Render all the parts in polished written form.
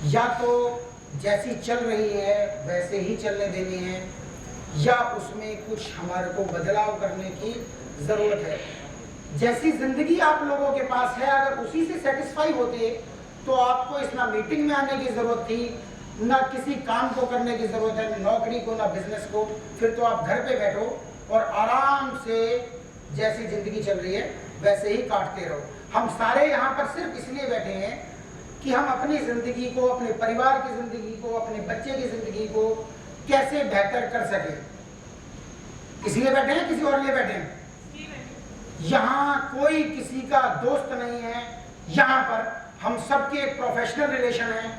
या तो जैसी चल रही है वैसे ही चलने देनी है, या उसमें कुछ हमारे को बदलाव करने की ज़रूरत है। जैसी ज़िंदगी आप लोगों के पास है, अगर उसी से सेटिस्फाई होते तो आपको इस ना मीटिंग में आने की ज़रूरत थी, ना किसी काम को करने की ज़रूरत है, नौकरी को, ना बिजनेस को। फिर तो आप घर पे बैठो और आराम से जैसी ज़िंदगी चल रही है वैसे ही काटते रहो। हम सारे यहाँ पर सिर्फ इसलिए बैठे हैं कि हम अपनी ज़िंदगी को, अपने परिवार की ज़िंदगी को, अपने बच्चे की ज़िंदगी को कैसे बेहतर कर सके। इसलिए बैठे हैं, किसी और लिए बैठे हैं? यहाँ कोई किसी का दोस्त नहीं है। यहाँ पर हम सबके प्रोफेशनल रिलेशन हैं।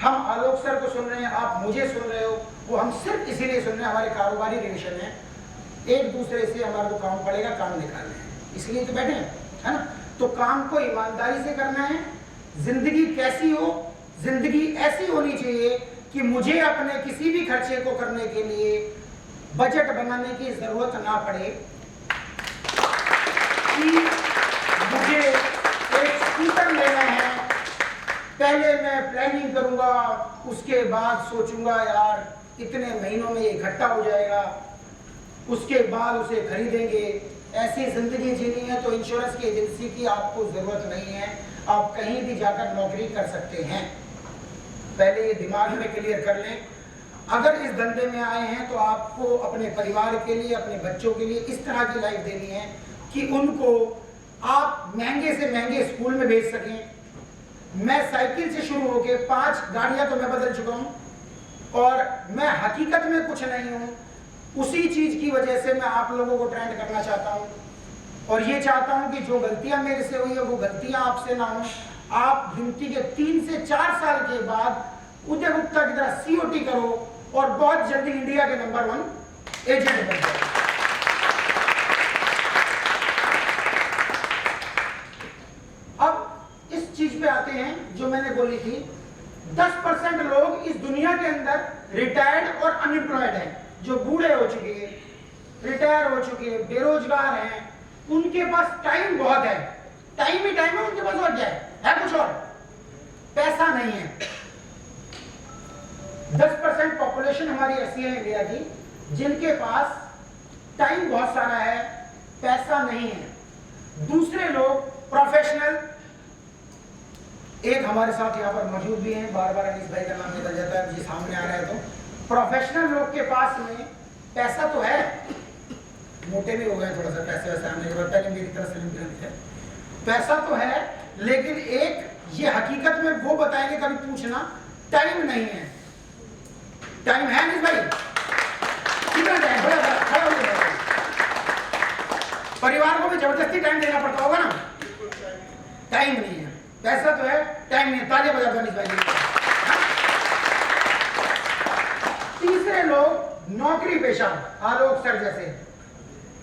हम आलोक सर को सुन रहे हैं, आप मुझे सुन रहे हो, वो हम सिर्फ इसीलिए सुन रहे हैं, हमारे कारोबारी रिलेशन है। एक दूसरे से हमारे को काम पड़ेगा, काम निकालना है, इसलिए तो बैठे हैं, है ना। तो काम को ईमानदारी से करना है। जिंदगी कैसी हो? जिंदगी ऐसी होनी चाहिए कि मुझे अपने किसी भी खर्चे को करने के लिए बजट बनाने की जरूरत ना पड़े, कि मुझे एक स्कूटर लेना है, पहले मैं प्लानिंग करूंगा, उसके बाद सोचूंगा यार इतने महीनों में ये इकट्ठा हो जाएगा, उसके बाद उसे खरीदेंगे। ऐसी जिंदगी जीनी है तो इंश्योरेंस की एजेंसी की आपको जरूरत नहीं है, आप कहीं भी जाकर नौकरी कर सकते हैं। पहले ये दिमाग में क्लियर कर लें। अगर इस धंधे में आए हैं तो आपको अपने परिवार के लिए, अपने बच्चों के लिए इस तरह की लाइफ देनी है कि उनको आप महंगे से महंगे स्कूल में भेज सकें। मैं साइकिल से शुरू होके 5 गाड़ियां तो मैं बदल चुका हूं और मैं हकीकत में कुछ नहीं हूं। उसी चीज की वजह से मैं आप लोगों को ट्रेंड करना चाहता हूं और ये चाहता हूं कि जो गलतियां मेरे से हुई है वो गलतियां आपसे ना हो। आप गिनती के 3 से 4 साल के बाद उदय गुप्ता की तरह सीओटी करो और बहुत जल्दी इंडिया के नंबर 1 एजेंट बन जाओ। अब इस चीज पे आते हैं जो मैंने बोली थी। 10% लोग इस दुनिया के अंदर रिटायर्ड और अनएम्प्लॉयड हैं, जो बूढ़े हो चुके हैं, रिटायर हो चुके हैं, बेरोजगार हैं। उनके पास टाइम बहुत है, टाइम ही टाइम है उनके पास, और क्या है कुछ और? पैसा नहीं है। 10% पॉपुलेशन हमारी ऐसी है इंडिया की जिनके पास टाइम बहुत सारा है, पैसा नहीं है। दूसरे लोग प्रोफेशनल, एक हमारे साथ यहाँ पर मौजूद भी हैं, बार बार अनीस भाई का नाम निकल जाता है जी सामने आ रहा है। तो प्रोफेशनल लोग के पास में पैसा तो है, मोटे भी हो गए थोड़ा सा पैसे वैसे आने के बाद, पहले मेरी तरह से पैसा तो है, लेकिन एक ये हकीकत में वो बताएंगे, कभी पूछना टाइम नहीं है। टाइम है नहीं भाई? कितना टाइम? खड़ा हो जाएगा। परिवार को भी जबरदस्ती टाइम देना पड़ता होगा ना। टाइम नहीं है, पैसा तो है, टाइम नहीं है। तालियां बजा दो अनीस भाई। तीसरे लोग नौकरी पेशा, आलोक सर जैसे,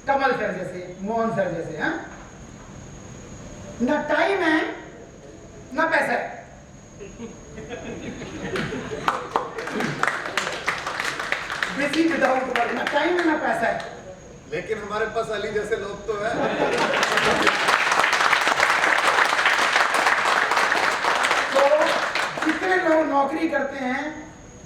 कमल सर जैसे, मोहन सर जैसे हैं। ना टाइम है ना पैसा है। बेसिक विदाउट वर्क, ना टाइम है ना पैसा है। लेकिन हमारे पास अली जैसे लोग तो हैं। तो जितने लोग नौकरी करते हैं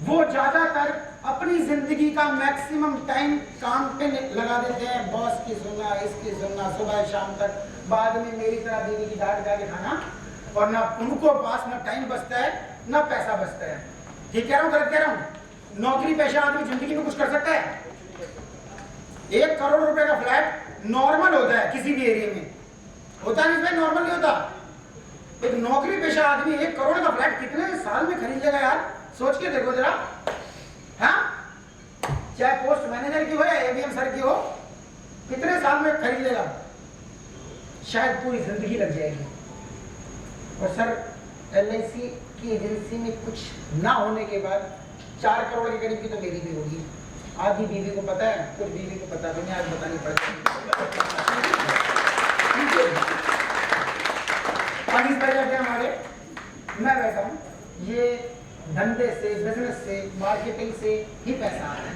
वो ज्यादातर अपनी जिंदगी का मैक्सिमम टाइम काम पे लगा देते हैं। बॉस की सुनना, इसकी सुनना, सुबह शाम तक, बाद में मेरी तरह बीवी की डांट खा के खाना, और ना उनको पास ना टाइम बचता है ना पैसा बचता है। ठीक कह रहा हूँ, गलत कह रहा हूँ? नौकरी पेशा आदमी जिंदगी में कुछ कर सकता है? 1 करोड़ रुपए का फ्लैट नॉर्मल होता है किसी भी एरिया में, होता नहीं भाई? नॉर्मल नहीं होता। एक नौकरी पेशा आदमी 1 करोड़ का फ्लैट कितने साल में खरीद लेगा यार? सोच के देखो जरा। हाँ, चाहे पोस्ट मैनेजर की हो या एबीएम सर की हो, कितने साल में खरीद लेगा? शायद पूरी जिंदगी लग जाएगी। और सर एलआईसी की एजेंसी में कुछ ना होने के बाद 4 करोड़ के करीब की तो मेरी भी होगी। आधी बीवी को पता है, कुछ बीवी को पता भी नहीं, आज बतानी पड़ेगी। अनीस भाई बैठे हमारे, मैं बैठा हूँ, ये धंधे से, बिजनेस से, मार्केटिंग से ही पैसा आ रहा है।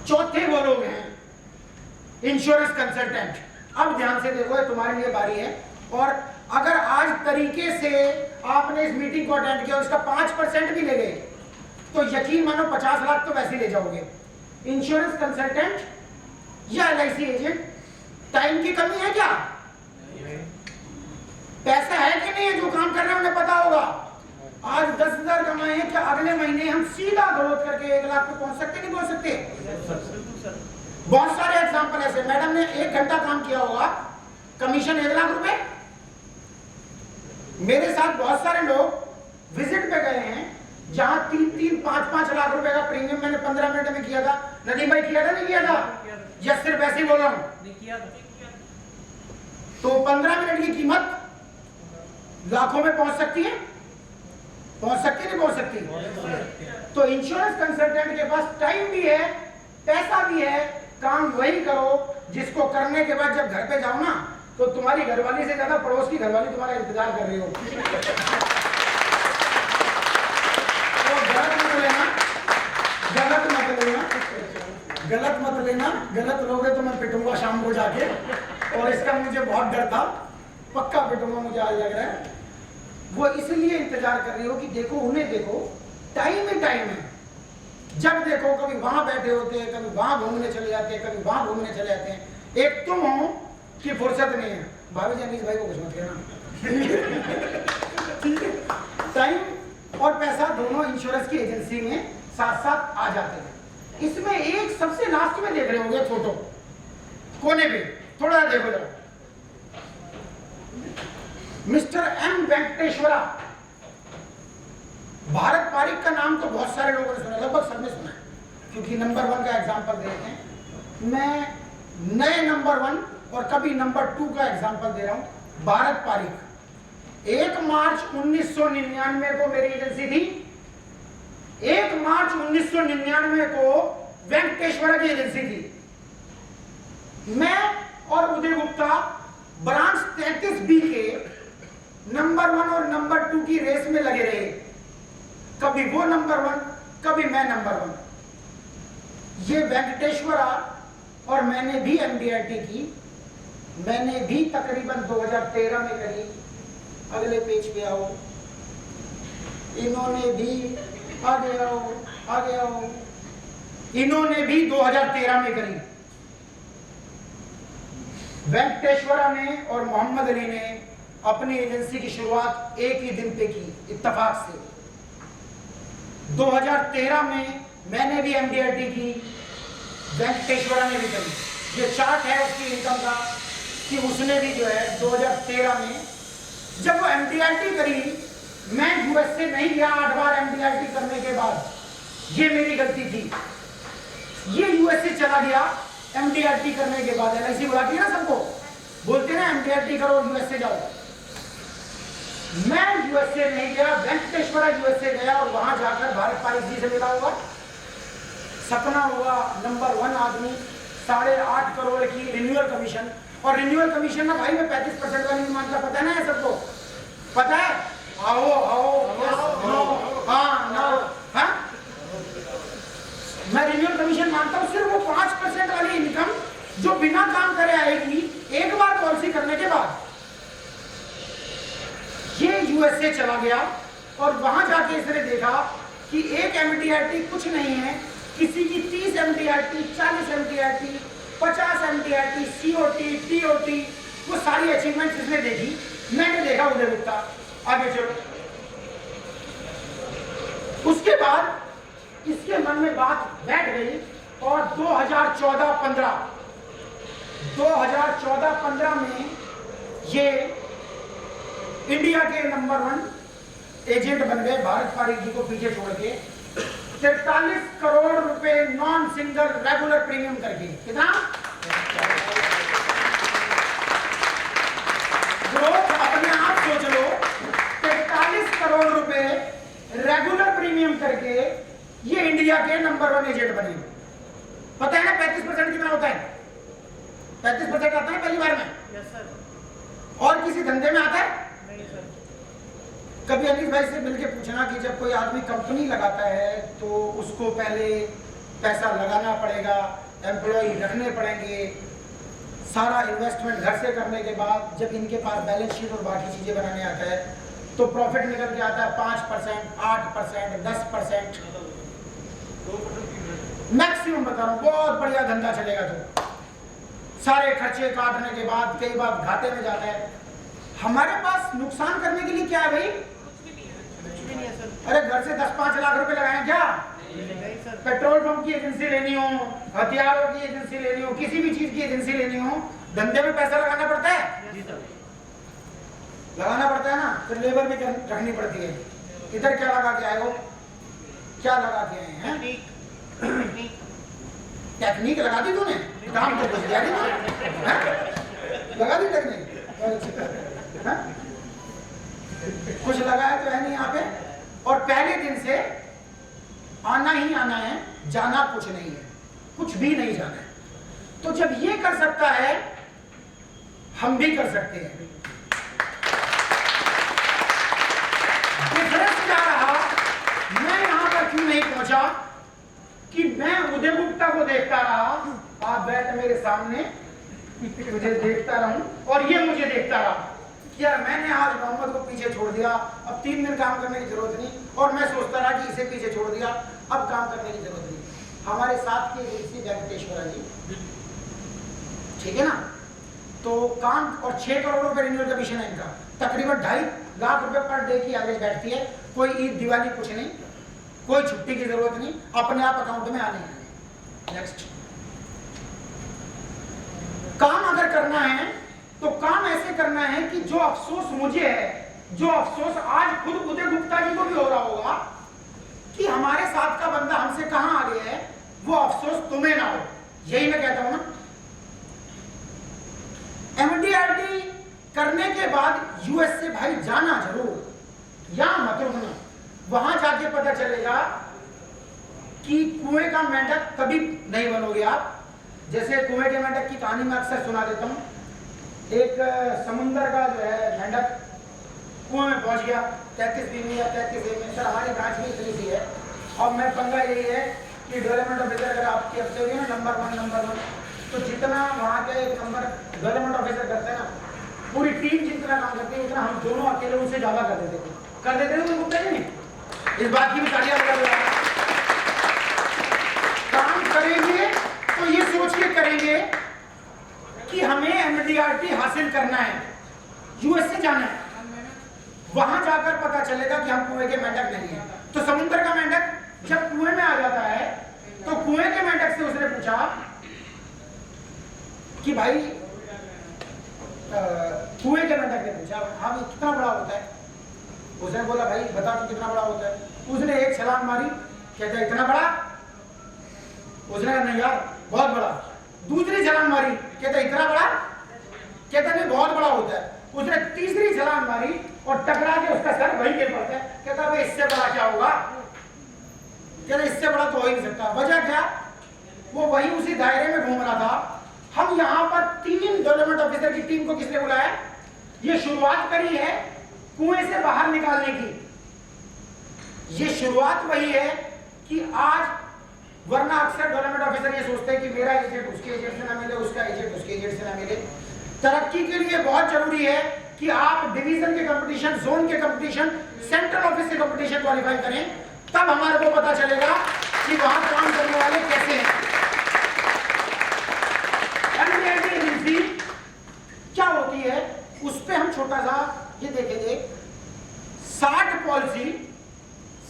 चौथे वो लोग हैं इंश्योरेंस कंसल्टेंट। अब ध्यान से देखो, तुम्हारे लिए बारी है। और अगर आज तरीके से आपने इस मीटिंग को अटेंड किया, उसका 5% भी ले गए तो यकीन मानो 50 लाख तो वैसे ही ले जाओगे। इंश्योरेंस कंसल्टेंट या LIC एजेंट, टाइम की कमी है क्या? पैसा है कि नहीं है? जो काम कर रहे हैं उन्हें पता होगा। आज 10,000 कमाए हैं, क्या अगले महीने हम सीधा ग्रोथ करके 1 लाख पे पहुंच सकते नहीं पहुंच सकते? बहुत सारे एग्जांपल ऐसे। मैडम ने 1 घंटा काम किया होगा, कमीशन 1 लाख रुपए। मेरे साथ बहुत सारे लोग विजिट पे गए हैं जहां 3-3, 5-5 लाख रुपए का प्रीमियम मैंने 15 मिनट में किया था। नदीम भाई किया था नहीं किया था? या सिर्फ ऐसे ही बोल रहा हूं? तो 15 मिनट की कीमत लाखों में पहुंच सकती है? पहुंच सकती नहीं पहुंच सकती? तो इंश्योरेंस कंसल्टेंट के पास टाइम भी है, पैसा भी है, काम वही करो जिसको करने के बाद जब घर पे जाओ ना, तो तुम्हारी घरवाली से ज्यादा पड़ोस की घरवाली तुम्हारा इंतजार कर रही हो। तो गलत मत लेना, गलत मत लेना, गलत मत लेना। गलत लोगे तो मैं पिटूंगा शाम को जाके, और इसका मुझे बहुत डर था। पक्का पिटूंगा, मुझे आज लग रहा है। वो इसलिए इंतजार कर रही हो कि देखो, उन्हें देखो, टाइम ही टाइम है। जब देखो कभी वहां बैठे होते हैं, कभी वहां घूमने चले जाते हैं, कभी वहां घूमने चले जाते हैं। एक तुम हो कि फुर्सत नहीं है। भाभी जी अनीस भाई को कुछ मत कहना। टाइम और पैसा दोनों इंश्योरेंस की एजेंसी में साथ साथ आ जाते हैं। इसमें एक सबसे लास्ट में देख रहे होंगे फोटो, कोने पे थोड़ा देखो जरा, मिस्टर M वेंकटेश्वरा। भारत पारिक का नाम तो बहुत सारे लोगों ने सुना, लगभग सबने सुना है, क्योंकि नंबर 1 का एग्जांपल देते हैं। मैं नए नंबर 1 और कभी नंबर 2 का एग्जांपल दे रहा हूं। भारत पारिक 1 मार्च 1999 को मेरी एजेंसी थी। 1 मार्च 1999 को वेंकटेश्वरा की एजेंसी थी। मैं और उदय गुप्ता ब्रांच 33B के नंबर 1 और नंबर 2 की रेस में लगे रहे। कभी वो नंबर 1, कभी मैं नंबर 1। ये वेंकटेश्वरा और मैंने भी MDRT की। मैंने भी तकरीबन 2013 में करी। अगले पेज पे आओ। इन्होंने भी, आगे आओ, आगे आओ, इन्होंने भी 2013 में करी। वेंकटेश्वरा ने और मोहम्मद अली ने अपनी एजेंसी की शुरुआत एक ही दिन पे की, इत्तेफाक से। 2013 में मैंने भी MDRT की, वेंकटेश्वरा ने भी करी। ये चार्ट है उसकी इनकम का कि उसने भी जो है 2013 में, जब वो MDRT करी, मैं USA नहीं गया 8 बार MDRT करने के बाद। ये मेरी गलती थी। ये USA चला गया MDRT करने के बाद। LIC बुलाती है ना सबको, बोलते ना MDRT करो USA जाओ। मैं USA नहीं गया, वेंकटेश्वरा USA गया और वहां जाकर भारत पारिक जी से मिला होगा। सपना हुआ नंबर 1 आदमी, 8.5 करोड़ की रिन्यूअल कमीशन। और रिन्यूअल कमीशन ना भाई मैं 35% वाली नहीं मानता, पता है ना सबको, पता है? आओ आओ, यस नो, हाँ नो, हाँ। मैं रिन्यूअल कमीशन मानता हूँ सिर्फ वो 5% वाली इनकम जो बिना काम करे आएगी एक बार पॉलिसी करने के बाद। ये USA चला गया और वहां जाके इसने देखा कि एक MDRT कुछ नहीं है, किसी की 30 MDRT, 40 MDRT, 50 MDRT, COT, TOT, वो सारी अचीवमेंट इसने देखी। मैंने देखा उदय गुप्ता। आगे चलो। उसके बाद इसके मन में बात बैठ गई और 2014-15 में ये इंडिया के नंबर 1 एजेंट बन गए, भारत पारिक जी को पीछे छोड़ के। 43 करोड़ रुपए नॉन सिंगल रेगुलर प्रीमियम करके। कितना ग्रोथ अपने आप सोच लो। 43 करोड़ रुपए रेगुलर प्रीमियम करके ये इंडिया के नंबर 1 एजेंट बने। पता है ना 35% कितना होता है? 35% आता है पहली बार में? Yes sir. और किसी धंधे में आता है? नहीं सर। कभी अनीस भाई से मिलके पूछना कि जब कोई आदमी कंपनी लगाता है तो उसको पहले पैसा लगाना पड़ेगा, एम्प्लॉय रखने पड़ेंगे, सारा इन्वेस्टमेंट घर से करने के बाद जब इनके पास बैलेंस शीट और बाकी चीजें बनाने आता है तो प्रॉफिट निकल के आता है 5%, 8%, 10%। मैक्सिमम बता रहा हूँ, बहुत बढ़िया धंधा चलेगा। तो सारे खर्चे काटने के बाद कई बार घाटे में जाता है। हमारे पास नुकसान करने के लिए क्या है भाई? अरे घर से 10-5 लाख रुपए लगाए क्या? पेट्रोल पंप की एजेंसी लेनी हो, हथियारों की एजेंसी लेनी हो, किसी भी चीज की एजेंसी लेनी हो, धंधे में पैसा लगाना पड़ता है, लगाना पड़ता है ना। फिर लेबर भी रखनी पड़ती है। इधर क्या लगा के आए हो? क्या लगा के आए हैं? टेक्निक लगा दी तूने? काम तो कुछ दिया नहीं, लगा दी टेक्निक? कुछ लगाया तो है नहीं यहाँ पे। और पहले दिन से आना ही आना है, जाना कुछ नहीं है, कुछ भी नहीं जाना है। तो जब ये कर सकता है, हम भी कर सकते हैं। डिफरेंस क्या रहा? मैं यहां पर क्यों नहीं पहुंचा कि मैं उदय गुप्ता को देखता रहा, आप बैठ मेरे सामने, तुझे देखता रहूं और ये मुझे देखता रहा। यार मैंने आज मोहम्मद को पीछे छोड़ दिया, अब 3 दिन काम करने की जरूरत नहीं, और मैं सोचता रहा कि इसे पीछे छोड़ दिया, अब काम करने की जरूरत नहीं। हमारे साथ की एजेंसी वेंकटेश्वरा जी, ठीक है ना, तो काम और 6 करोड़ रुपए रिन्यूअल कमीशन है इनका, तकरीबन 2.5 लाख रुपए पर डे की एवरेज बैठती है। कोई ईद दिवाली कुछ नहीं, कोई छुट्टी की जरूरत नहीं, अपने आप अकाउंट में आने हैं। नेक्स्ट, काम अगर करना है तो काम ऐसे करना है कि जो अफसोस मुझे है, जो अफसोस आज खुद उदय गुप्ता जी को भी हो रहा होगा कि हमारे साथ का बंदा हमसे कहां आ गया है, वो अफसोस तुम्हें ना हो। यही मैं कहता हूं ना। एमडीआरटी करने के बाद यूएस से भाई जाना जरूर, या मत रुकना। वहां जाके पता चलेगा कि कुएं का मेंढक कभी नहीं बनोगे आप। जैसे कुएं के मेंढक की कहानी मैं अक्सर सुना देता हूं। एक समुंदर का जो है मेंढक कुएं में पहुंच गया, 33 दिन या 33 दिन में। सर हमारी ब्रांच में इतनी सी है। और मैं पंगा यही है कि डेवलपमेंट ऑफिसर अगर आपकी अफसर होगी ना नंबर 1, तो जितना वहाँ के एक नंबर डेवलपमेंट ऑफिसर करते हैं ना, पूरी टीम जितना काम करती है उतना हम दोनों अकेले उनसे ज्यादा कर देते थे गुप्ता जी। इस बात की भी तालियां बजा। काम करेंगे तो ये सोच के करेंगे कि हमें एमडीआरटी हासिल करना है, यूएस से जाना है। वहां जाकर पता चलेगा कि हम कुएं के मेंढक नहीं है। तो समुद्र का मेंढक जब कुएं में आ जाता है तो कुएं के मेंढक से उसने पूछा कि भाई कुएं के मेंढक ने पूछा, हाँ भाई कितना बड़ा होता है? उसने बोला भाई बता तो कितना बड़ा होता है? उसने एक छलांग मारी, कहता है इतना बड़ा? उसने कहा नहीं यार बहुत बड़ा। दूसरी छलांग मारी, कहता इतना बड़ा? कहता नहीं बहुत बड़ा होता है। उसने तीसरी छलांग मारी और टकरा के उसका सर वहीं गिर पड़ता है। कहता भाई इससे बड़ा क्या होगा? कहता इससे बड़ा तो हो ही नहीं सकता। वजह क्या? वो वहीं उसी दायरे में घूम रहा था। हम यहाँ पर 3 डेवलपमेंट ऑफिसर की टीम को किसने बुलाया? ये शुरुआत करी है कुएं से बाहर निकालने की। ये शुरुआत वही है कि आज, वरना अक्सर डेवलपमेंट ऑफिसर ये सोचते हैं कि मेरा एजेंट उसके एजेंट से ना मिले, उसका एजेंट उसके एजेंट से ना मिले। तरक्की के लिए बहुत जरूरी है कि आप डिवीजन के कंपटीशन, जोन के कंपटीशन, सेंट्रल ऑफिस के कंपटीशन क्वालिफाई करें, तब हमारे को पता चलेगा कि वहां काम करने वाले कैसे हैं। एमडीआरटी एजेंसी क्या होती है, उस पर हम छोटा सा ये देखेंगे। 60 पॉलिसी,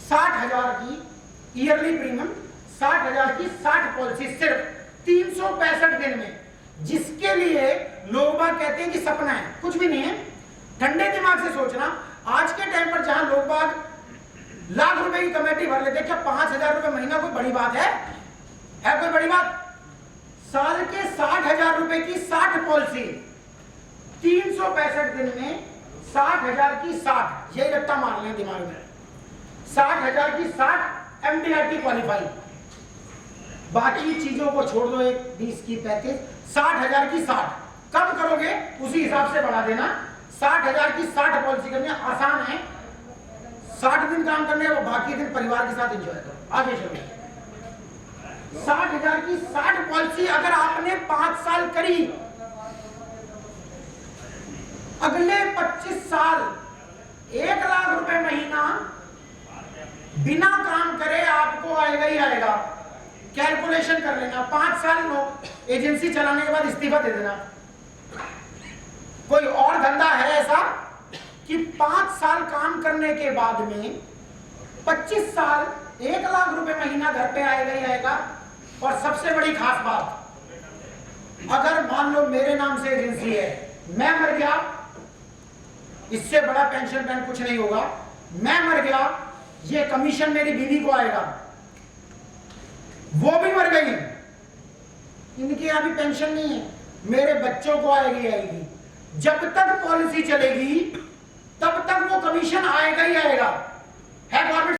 60,000 की ईयरली प्रीमियम, 60,000 की 60 पॉलिसी सिर्फ 365 दिन में, जिसके लिए लोग बाग कहते हैं कि सपना है, कुछ भी नहीं है। ठंडे दिमाग से सोचना, आज के टाइम पर जहां लोग बाग लाख रुपए की कमेटी भर लेते, क्या 5,000 रुपए महीना कोई बड़ी बात है? कोई बड़ी बात? साल के 60,000 रुपए की 60 पॉलिसी, 365 दिन में 60,000 की 60, यही रट्टा मार लें दिमाग में। 60,000 की 60 एमडीआरटी क्वालिफाई, बाकी चीजों को छोड़ दो, एक 20 की 35, 60,000 की 60। कम करोगे उसी हिसाब से बढ़ा देना। 60,000 की 60 पॉलिसी करनी आसान है। 60 दिन काम करने, वो बाकी दिन परिवार के साथ एंजॉय करो। आगे चलो। 60,000 की 60 पॉलिसी अगर आपने 5 साल करी, अगले 25 साल 1 लाख रुपए महीना बिना काम करे आपको आएगा ही आएगा। कैलकुलेशन कर लेना, 5 साल लोग एजेंसी चलाने के बाद इस्तीफा दे देना। कोई और धंधा है ऐसा कि 5 साल काम करने के बाद में 25 साल 1 लाख रुपए महीना घर पे आएगा ही आएगा। और सबसे बड़ी खास बात, अगर मान लो मेरे नाम से एजेंसी है, मैं मर गया, इससे बड़ा पेंशन प्लान कुछ नहीं होगा, मैं मर गया, ये कमीशन मेरी बीवी को आएगा, वो भी मर गई, इनके यहां भी पेंशन नहीं है, मेरे बच्चों को आएगी। जब तक पॉलिसी चलेगी तब तक वो कमीशन आएगा ही आएगा। है गवर्नमेंट